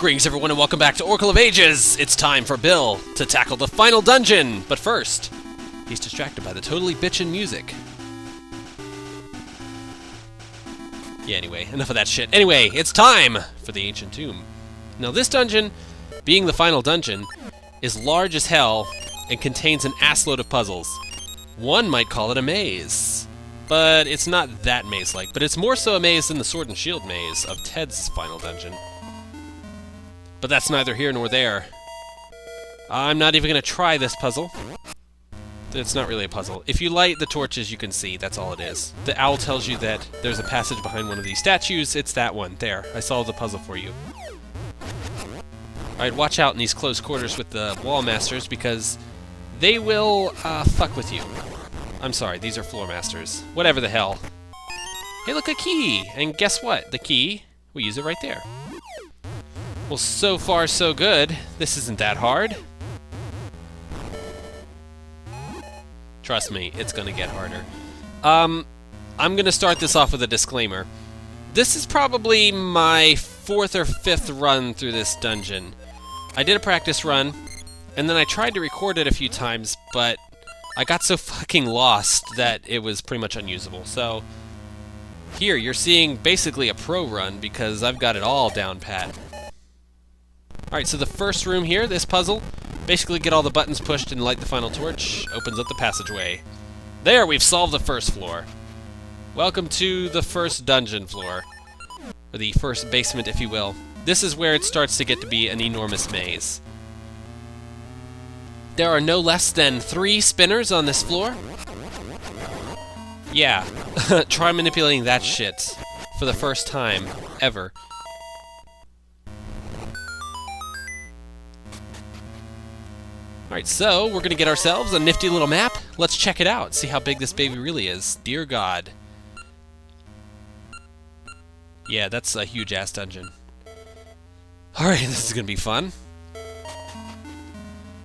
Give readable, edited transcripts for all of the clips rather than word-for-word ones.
Greetings everyone and welcome back to Oracle of Ages! It's time for Bill to tackle the final dungeon! But first, he's distracted by the totally bitchin' music. Yeah, anyway, enough of that shit. Anyway, it's time for the Ancient Tomb. Now this dungeon, being the final dungeon, is large as hell and contains an assload of puzzles. One might call it a maze. But it's not that maze-like, but it's more so a maze than the Sword and Shield maze of Ted's final dungeon. But that's neither here nor there. I'm not even going to try this puzzle. It's not really a puzzle. If you light the torches, you can see. That's all it is. The owl tells you that there's a passage behind one of these statues. It's that one. There. I solved the puzzle for you. Alright, watch out in these close quarters with the wall masters, because they will, fuck with you. I'm sorry, these are floor masters. Whatever the hell. Hey, look, a key! And guess what? The key, we use it right there. Well, so far so good. This isn't that hard. Trust me, it's gonna get harder. I'm gonna start this off with a disclaimer. This is probably my 4th or 5th run through this dungeon. I did a practice run, and then I tried to record it a few times, but I got so fucking lost that it was pretty much unusable. So, here, you're seeing basically a pro run, because I've got it all down pat. Alright, so the first room here, this puzzle, basically get all the buttons pushed and light the final torch, opens up the passageway. There, we've solved the first floor. Welcome to the first dungeon floor. Or the first basement, if you will. This is where it starts to get to be an enormous maze. There are no less than 3 spinners on this floor. Yeah, try manipulating that shit for the first time, ever. Alright, so we're gonna get ourselves a nifty little map. Let's check it out, see how big this baby really is. Dear God. Yeah, that's a huge-ass dungeon. Alright, this is gonna be fun.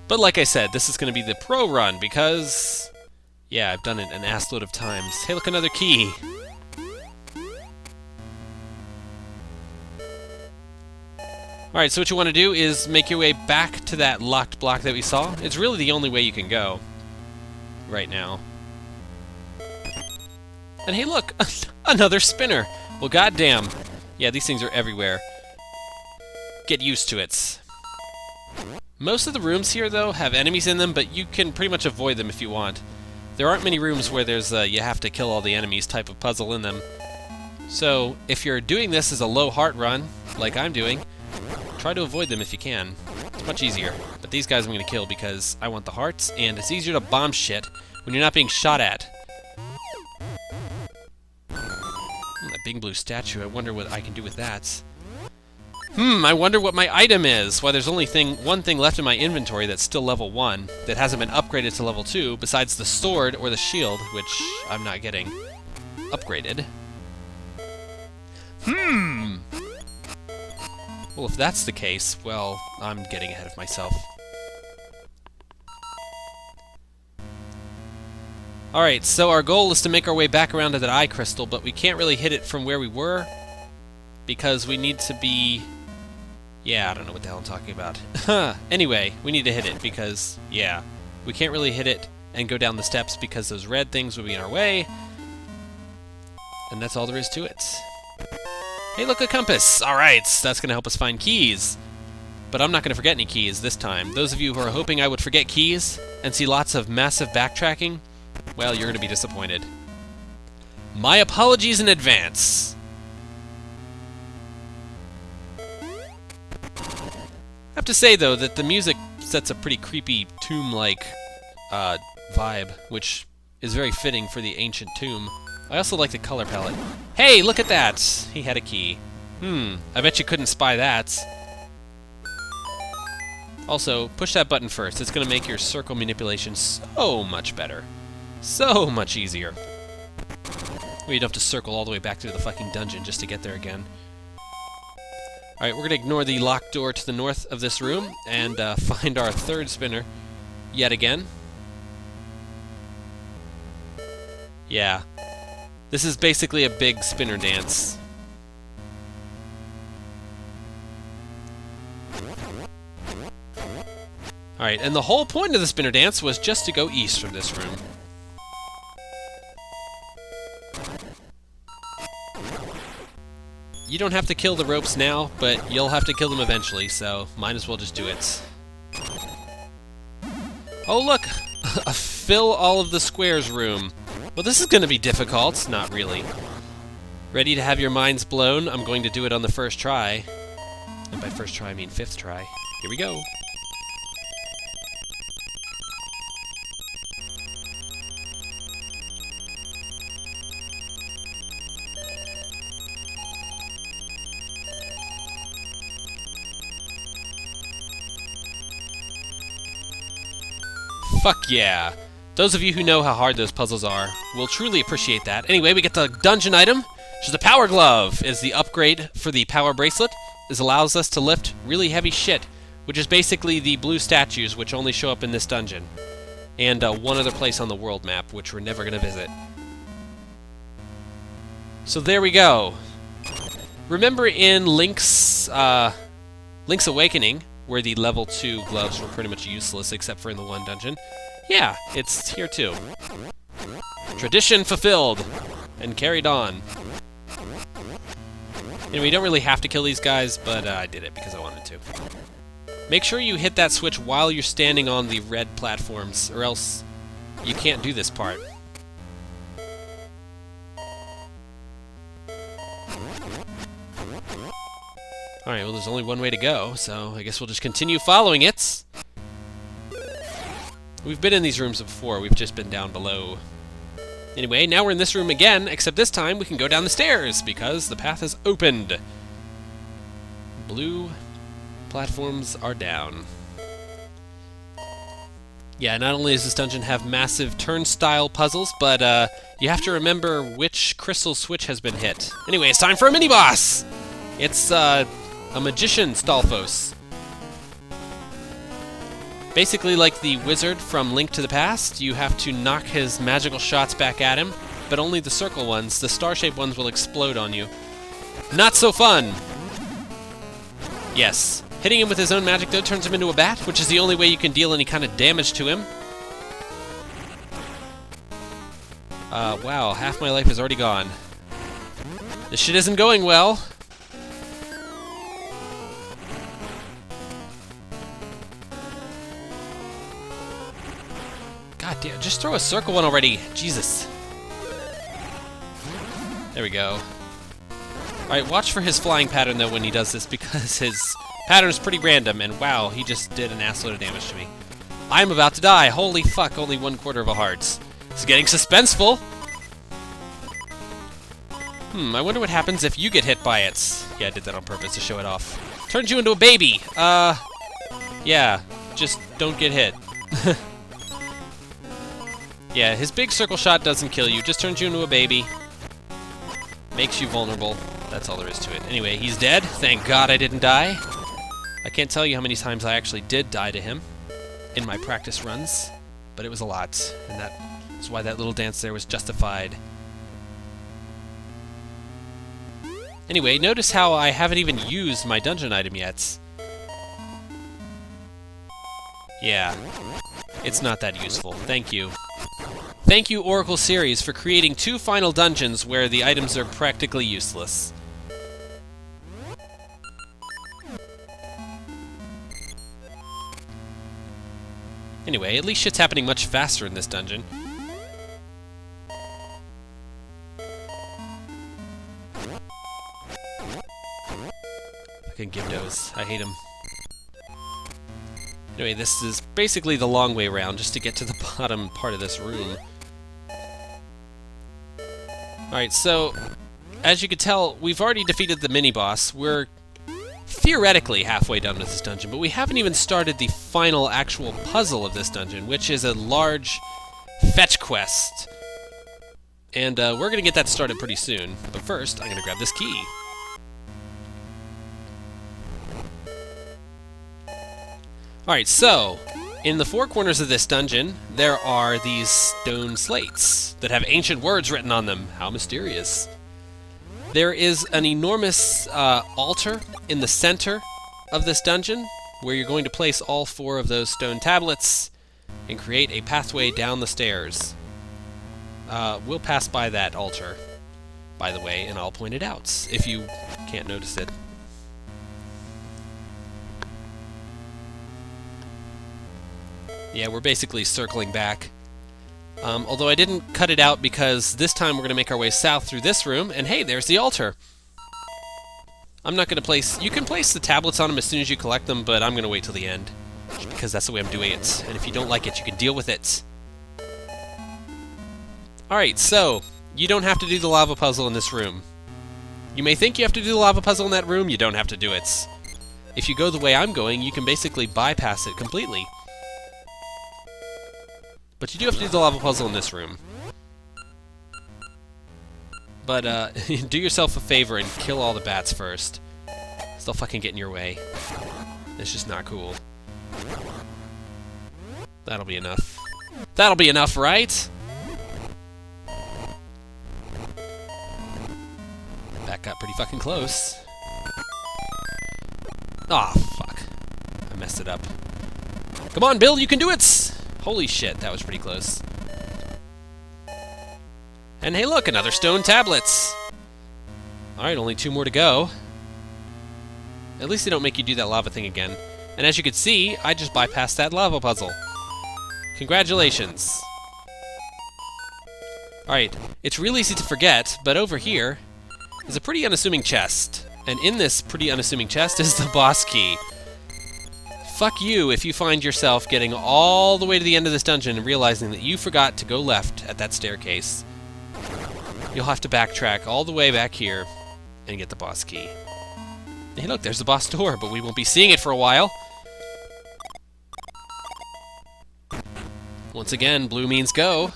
But like I said, this is gonna be the pro run, because... yeah, I've done it an assload of times. Hey, look, another key! Alright, so what you want to do is make your way back to that locked block that we saw. It's really the only way you can go. Right now. And hey, look! Another spinner! Well, goddamn. Yeah, these things are everywhere. Get used to it. Most of the rooms here, though, have enemies in them, but you can pretty much avoid them if you want. There aren't many rooms where there's a you have to kill all the enemies type of puzzle in them. So, if you're doing this as a low heart run, like I'm doing, try to avoid them if you can. It's much easier. But these guys I'm going to kill because I want the hearts, and it's easier to bomb shit when you're not being shot at. That big blue statue, I wonder what I can do with that. I wonder what my item is. Why, there's only one thing left in my inventory that's still level 1, that hasn't been upgraded to level 2, besides the sword or the shield, which I'm not getting upgraded. Well, if that's the case, well, I'm getting ahead of myself. Alright, so our goal is to make our way back around to that eye crystal, but we can't really hit it from where we were, because we need to be... yeah, I don't know what the hell I'm talking about. Anyway, we need to hit it, because, yeah, we can't really hit it and go down the steps because those red things would be in our way, and that's all there is to it. Hey, look, a compass! Alright, that's going to help us find keys. But I'm not going to forget any keys this time. Those of you who are hoping I would forget keys and see lots of massive backtracking, well, you're going to be disappointed. My apologies in advance. I have to say, though, that the music sets a pretty creepy tomb-like vibe, which is very fitting for the ancient tomb. I also like the color palette. Hey, look at that! He had a key. I bet you couldn't spy that. Also, push that button first. It's going to make your circle manipulation so much better. So much easier. Well, you don't have to circle all the way back through the fucking dungeon just to get there again. Alright, we're going to ignore the locked door to the north of this room and find our 3rd spinner yet again. Yeah. This is basically a big spinner dance. Alright, and the whole point of the spinner dance was just to go east from this room. You don't have to kill the ropes now, but you'll have to kill them eventually, so might as well just do it. Oh look! A fill all of the squares room. Well, this is going to be difficult. Not really. Ready to have your minds blown? I'm going to do it on the first try. And by first try, I mean 5th try. Here we go. Fuck yeah. Those of you who know how hard those puzzles are will truly appreciate that. Anyway, we get the dungeon item, which is the Power Glove. Is the upgrade for the Power Bracelet. This allows us to lift really heavy shit, which is basically the blue statues which only show up in this dungeon. And one other place on the world map, which we're never going to visit. So there we go. Remember in Link's Awakening, where the level 2 gloves were pretty much useless except for in the one dungeon? Yeah, it's here too. Tradition fulfilled and carried on. You know, we don't really have to kill these guys, but I did it because I wanted to. Make sure you hit that switch while you're standing on the red platforms, or else you can't do this part. Alright, well there's only one way to go, so I guess we'll just continue following it. We've been in these rooms before, we've just been down below. Anyway, now we're in this room again, except this time we can go down the stairs, because the path is opened. Blue platforms are down. Yeah, not only does this dungeon have massive turnstile puzzles, but you have to remember which crystal switch has been hit. Anyway, it's time for a mini-boss! It's a magician, Stalfos. Basically like the wizard from Link to the Past, you have to knock his magical shots back at him, but only the circle ones. The star-shaped ones will explode on you. Not so fun! Yes. Hitting him with his own magic, though, turns him into a bat, which is the only way you can deal any kind of damage to him. Wow, half my life is already gone. This shit isn't going well. God damn, just throw a circle one already. Jesus. There we go. Alright, watch for his flying pattern, though, when he does this, because his pattern's pretty random, and wow, he just did an assload of damage to me. I'm about to die. Holy fuck, only 1/4 of a heart. It's getting suspenseful. I wonder what happens if you get hit by it. Yeah, I did that on purpose to show it off. Turns you into a baby. Yeah, just don't get hit. Yeah, his big circle shot doesn't kill you, just turns you into a baby. Makes you vulnerable. That's all there is to it. Anyway, he's dead. Thank God I didn't die. I can't tell you how many times I actually did die to him in my practice runs, but it was a lot, and that's why that little dance there was justified. Anyway, notice how I haven't even used my dungeon item yet. Yeah, it's not that useful. Thank you. Thank you, Oracle Series, for creating 2 final dungeons where the items are practically useless. Anyway, at least shit's happening much faster in this dungeon. Fucking Gibdos. I hate him. Anyway, this is basically the long way around just to get to the bottom part of this room. Alright, so, as you can tell, we've already defeated the mini-boss. We're theoretically halfway done with this dungeon, but we haven't even started the final actual puzzle of this dungeon, which is a large fetch quest. And we're going to get that started pretty soon. But first, I'm going to grab this key. Alright, so, in the 4 corners of this dungeon, there are these stone slates that have ancient words written on them. How mysterious. There is an enormous altar in the center of this dungeon where you're going to place all 4 of those stone tablets and create a pathway down the stairs. We'll pass by that altar, by the way, and I'll point it out if you can't notice it. Yeah, we're basically circling back. Although I didn't cut it out because this time we're going to make our way south through this room, and hey, there's the altar! I'm not going to place... You can place the tablets on them as soon as you collect them, but I'm going to wait till the end, because that's the way I'm doing it, and if you don't like it, you can deal with it. Alright, so, you don't have to do the lava puzzle in this room. You may think you have to do the lava puzzle in that room, you don't have to do it. If you go the way I'm going, you can basically bypass it completely. But you do have to do the lava puzzle in this room. But, do yourself a favor and kill all the bats first. So they'll fucking get in your way. It's just not cool. That'll be enough. That'll be enough, right? That got pretty fucking close. Aw, fuck. I messed it up. Come on, Bill, you can do it! Holy shit, that was pretty close. And hey look, another stone tablets! Alright, only 2 more to go. At least they don't make you do that lava thing again. And as you can see, I just bypassed that lava puzzle. Congratulations. Alright, it's real easy to forget, but over here is a pretty unassuming chest. And in this pretty unassuming chest is the boss key. Fuck you if you find yourself getting all the way to the end of this dungeon and realizing that you forgot to go left at that staircase. You'll have to backtrack all the way back here and get the boss key. Hey look, there's the boss door, but we won't be seeing it for a while. Once again, blue means go.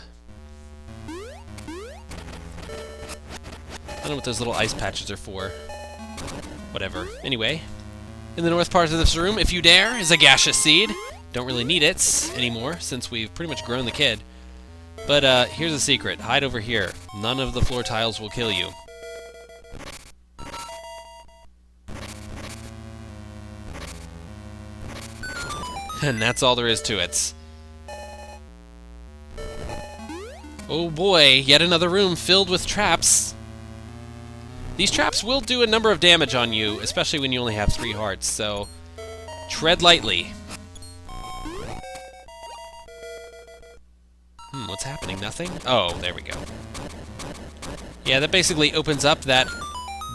I don't know what those little ice patches are for. Whatever. Anyway. In the north part of this room, if you dare, is a gaseous seed. Don't really need it anymore, since we've pretty much grown the kid. But here's a secret. Hide over here. None of the floor tiles will kill you. And that's all there is to it. Oh boy, yet another room filled with traps. These traps will do a number of damage on you, especially when you only have 3 hearts, so tread lightly. What's happening? Nothing? Oh, there we go. Yeah, that basically opens up that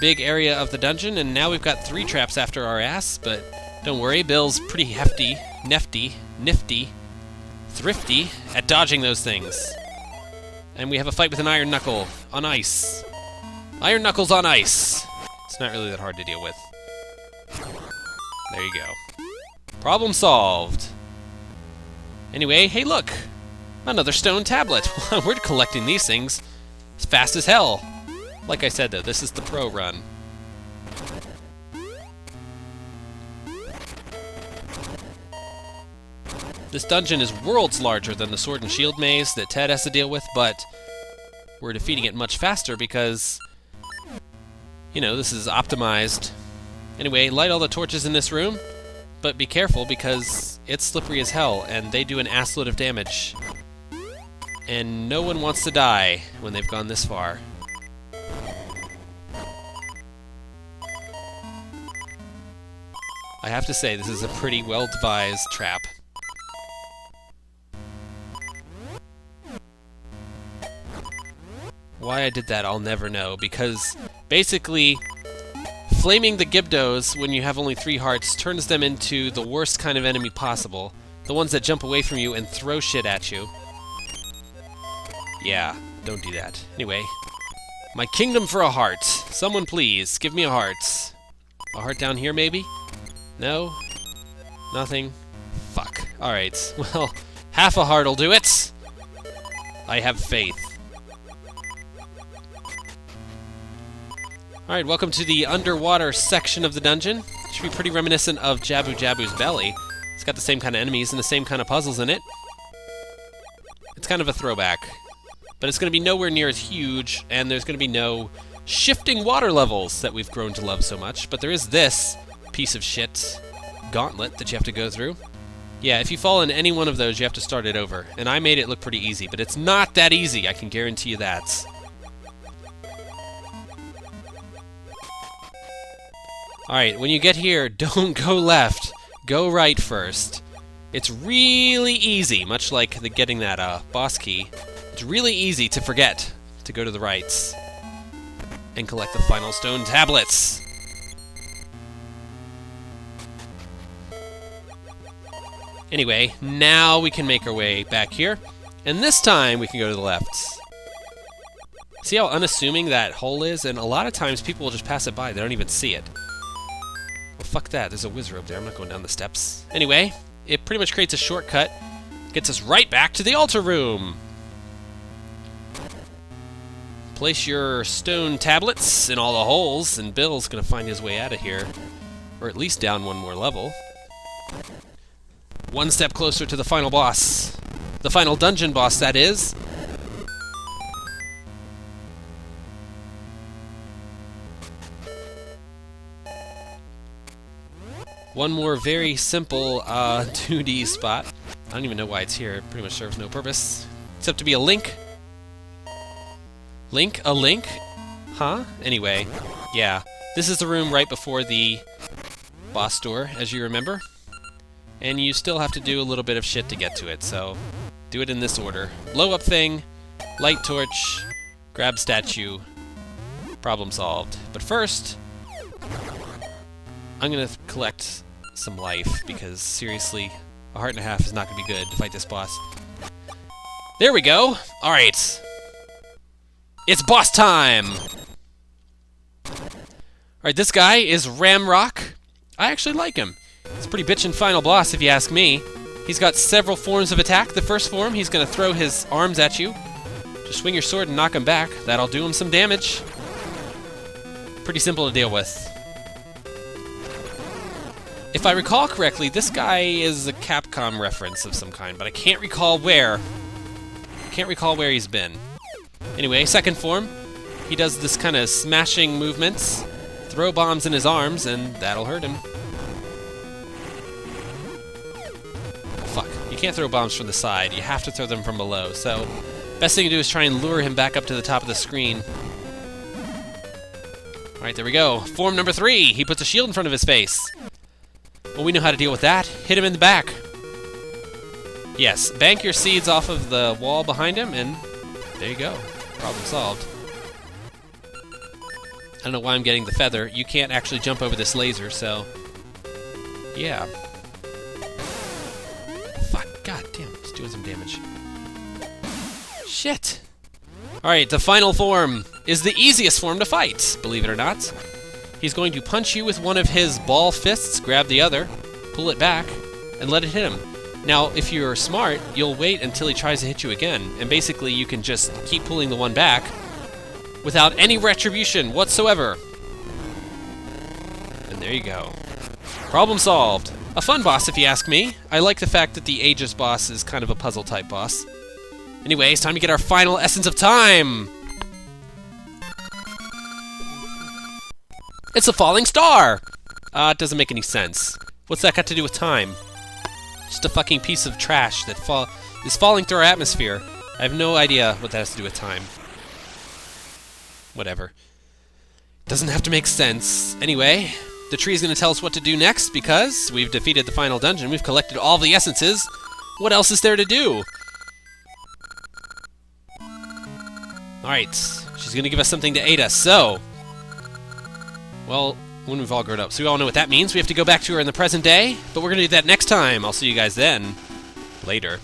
big area of the dungeon, and now we've got 3 traps after our ass, but don't worry, Bill's pretty hefty, nifty, thrifty at dodging those things. And we have a fight with an iron knuckle on ice. Iron knuckles on ice. It's not really that hard to deal with. There you go. Problem solved. Anyway, hey look! Another stone tablet. We're collecting these things as fast as hell. Like I said though, this is the pro run. This dungeon is worlds larger than the Sword and Shield maze that Ted has to deal with, but we're defeating it much faster because, you know, this is optimized. Anyway, light all the torches in this room, but be careful because it's slippery as hell, and they do an assload of damage. And no one wants to die when they've gone this far. I have to say, this is a pretty well-devised trap. Why I did that, I'll never know, because basically, flaming the Gibdos when you have only 3 hearts turns them into the worst kind of enemy possible. The ones that jump away from you and throw shit at you. Yeah, don't do that. Anyway, my kingdom for a heart. Someone please, give me a heart. A heart down here, maybe? No? Nothing? Fuck. Alright, well, half a heart'll do it. I have faith. Alright, welcome to the underwater section of the dungeon. It should be pretty reminiscent of Jabu Jabu's Belly. It's got the same kind of enemies and the same kind of puzzles in it. It's kind of a throwback. But it's going to be nowhere near as huge, and there's going to be no shifting water levels that we've grown to love so much. But there is this piece of shit gauntlet that you have to go through. Yeah, if you fall in any one of those, you have to start it over. And I made it look pretty easy, but it's not that easy, I can guarantee you that. Alright, when you get here, don't go left. Go right first. It's really easy, much like getting that boss key. It's really easy to forget to go to the rights and collect the final stone tablets. Anyway, now we can make our way back here, and this time we can go to the left. See how unassuming that hole is? And a lot of times people will just pass it by, they don't even see it. Well, fuck that, there's a wizard up there, I'm not going down the steps. Anyway, it pretty much creates a shortcut, gets us right back to the altar room. Place your stone tablets in all the holes, and Bill's gonna find his way out of here. Or at least down one more level. One step closer to the final boss. The final dungeon boss, that is. One more very simple 2D spot. I don't even know why it's here. It pretty much serves no purpose. Except to be a link. Link? A link? Huh? Anyway, yeah. This is the room right before the boss door, as you remember. And you still have to do a little bit of shit to get to it, so do it in this order. Blow up thing, light torch, grab statue, problem solved. But first, I'm gonna collect some life, because seriously, a heart and a half is not gonna be good to fight this boss. There we go! Alright. It's boss time! Alright, this guy is Ramrock. I actually like him. He's a pretty bitchin' final boss, if you ask me. He's got several forms of attack. The first form, he's gonna throw his arms at you. Just swing your sword and knock him back. That'll do him some damage. Pretty simple to deal with. If I recall correctly, this guy is a Capcom reference of some kind, but I can't recall where. Can't recall where he's been. Anyway, second form, he does this kind of smashing movements, throw bombs in his arms, and that'll hurt him. Fuck, you can't throw bombs from the side, you have to throw them from below, so best thing to do is try and lure him back up to the top of the screen. Alright, there we go. Form number 3, he puts a shield in front of his face. Well, we know how to deal with that. Hit him in the back. Yes, bank your seeds off of the wall behind him, and there you go. Problem solved. I don't know why I'm getting the feather. You can't actually jump over this laser, so yeah. Fuck, god damn, it's doing some damage. Shit. Alright, the final form is the easiest form to fight, believe it or not. He's going to punch you with one of his ball fists, grab the other, pull it back, and let it hit him. Now, if you're smart, you'll wait until he tries to hit you again, and basically you can just keep pulling the one back without any retribution whatsoever. And there you go. Problem solved. A fun boss, if you ask me. I like the fact that the Aegis boss is kind of a puzzle-type boss. Anyway, it's time to get our final Essence of Time! It's a falling star! It doesn't make any sense. What's that got to do with time? Just a fucking piece of trash that is falling through our atmosphere. I have no idea what that has to do with time. Whatever. Doesn't have to make sense. Anyway, the tree is going to tell us what to do next, because we've defeated the final dungeon. We've collected all the essences. What else is there to do? Alright, she's going to give us something to aid us, so well, when we've all grown up. So we all know what that means. We have to go back to her in the present day, but we're going to do that next time. I'll see you guys then. Later.